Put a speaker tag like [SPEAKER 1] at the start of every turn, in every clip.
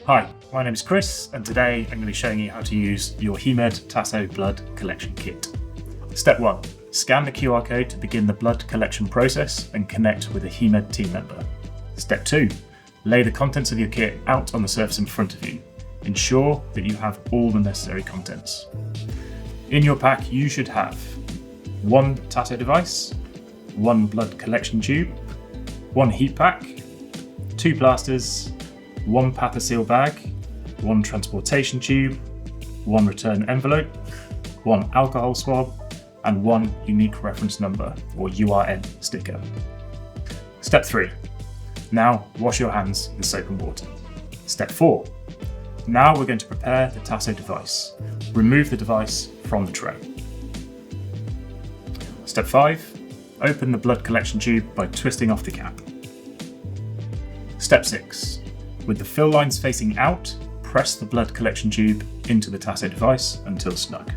[SPEAKER 1] Hi, my name is Chris, and today I'm going to be showing you how to use your HeMed Tasso Blood Collection Kit. Step 1. Scan the QR code to begin the blood collection process and connect with a HeMed team member. Step 2. Lay the contents of your kit out on the surface in front of you. Ensure that you have all the necessary contents. In your pack, you should have one Tasso device, one blood collection tube, one heat pack, 2 plasters, one Pathoseal bag, one transportation tube, one return envelope, one alcohol swab, and one unique reference number or URN sticker. Step 3. Now wash your hands with soap and water. Step 4. Now we're going to prepare the Tasso device. Remove the device from the tray. Step 5. Open the blood collection tube by twisting off the cap. Step 6. With the fill lines facing out, press the blood collection tube into the Tasso device until snug.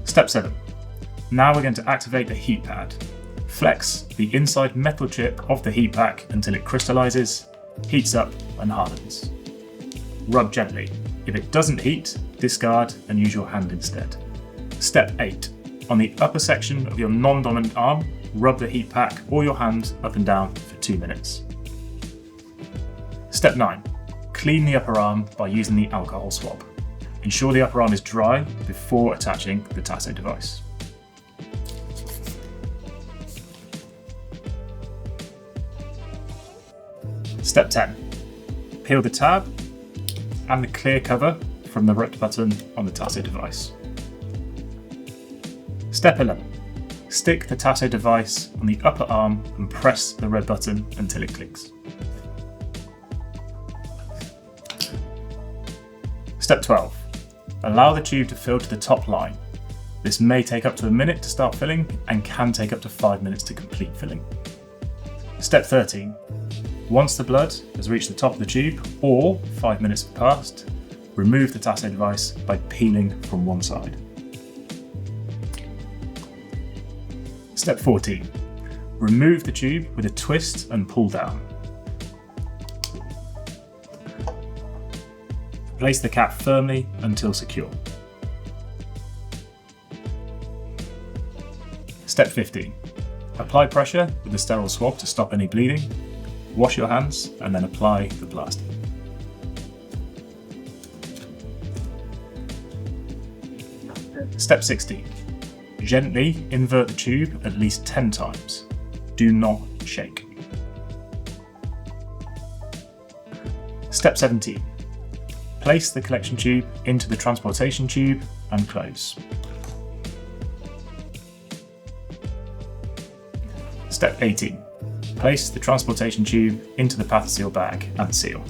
[SPEAKER 1] Step 7. Now we're going to activate the heat pad. Flex the inside metal chip of the heat pack until it crystallizes, heats up and hardens. Rub gently. If it doesn't heat, discard and use your hand instead. Step 8. On the upper section of your non-dominant arm, rub the heat pack or your hand up and down for 2 minutes. Step 9. Clean the upper arm by using the alcohol swab. Ensure the upper arm is dry before attaching the Tasso device. Step 10. Peel the tab and the clear cover from the red button on the Tasso device. Step 11. Stick the Tasso device on the upper arm and press the red button until it clicks. Step 12. Allow the tube to fill to the top line. This may take up to a minute to start filling and can take up to 5 minutes to complete filling. Step 13. Once the blood has reached the top of the tube or 5 minutes have passed, remove the Tasso device by peeling from one side. Step 14. Remove the tube with a twist and pull down. Place the cap firmly until secure. Step 15. Apply pressure with a sterile swab to stop any bleeding. Wash your hands and then apply the plaster. Step 16. Gently invert the tube at least 10 times. Do not shake. Step 17. Place the collection tube into the transportation tube and close. Step 18. Place the transportation tube into the Pathoseal bag and seal.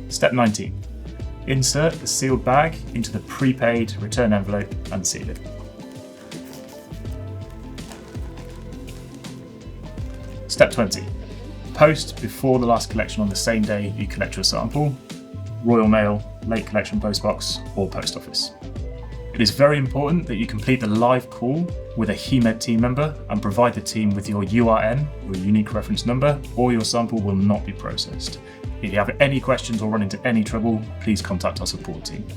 [SPEAKER 1] Step 19. Insert the sealed bag into the prepaid return envelope and seal it. Step 20. Post before the last collection on the same day you collect your sample, Royal Mail, late collection postbox or post office. It is very important that you complete the live call with a HeMed team member and provide the team with your URN, your unique reference number, or your sample will not be processed. If you have any questions or run into any trouble, please contact our support team.